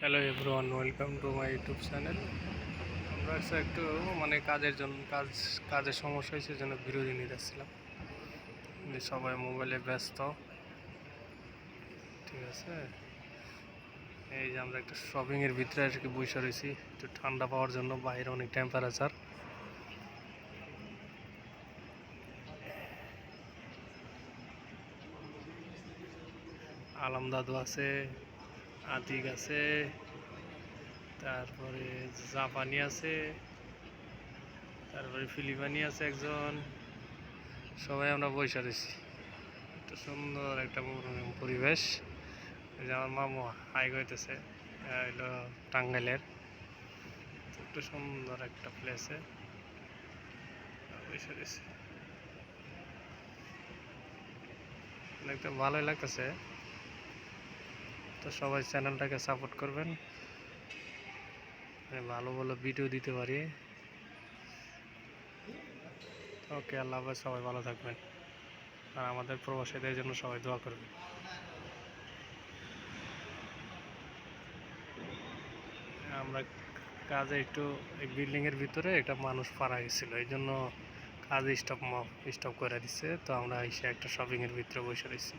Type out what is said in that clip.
Hello everyone, welcome to my YouTube channel. আমরা একটু কাজের সমস্যা হয়েছে, জন্য বিরতি নিয়ে যাচ্ছিলাম। কিন্তু সবাই মোবাইলে ব্যস্ত, ঠিক আছে। এই যে আমরা একটা শপিংয়ের ভিতরে আর কি বসে রয়েছি, একটু ঠান্ডা পাওয়ার জন্য। বাইরে অনেক টেম্পারেচার। আলম দাদু আছে, আতিক আছে, তারপরে জাপানি আছে, তারপরে ফিলিপানি আছে একজন। সবাই আমরা বসে রয়েছি। এত সুন্দর একটা পরিবেশ। এই যে আমার মামু হাই হইতেছে, হইলো টাঙ্গাইলের। একটু সুন্দর একটা প্লেসে বসে রয়েছি, দেখতে ভালোই লাগতেছে। তো সবাই চ্যানেলটাকে সাপোর্ট করবেন, ভালো ভালো ভিডিও দিতে পারি। ওকে, আল্লাহ হাফেজ, সবাই ভালো থাকবেন। আর আমাদের প্রবাসীদের জন্য সবাই দোয়া করবেন। আমরা কাজে একটু এই বিল্ডিংয়ের ভিতরে একটা মানুষ পাড়া গেছিলো, এই জন্য কাজ স্টপ করে দিচ্ছে। তো আমরা এসে একটা শপিংয়ের ভিতরে বসে রয়েছি।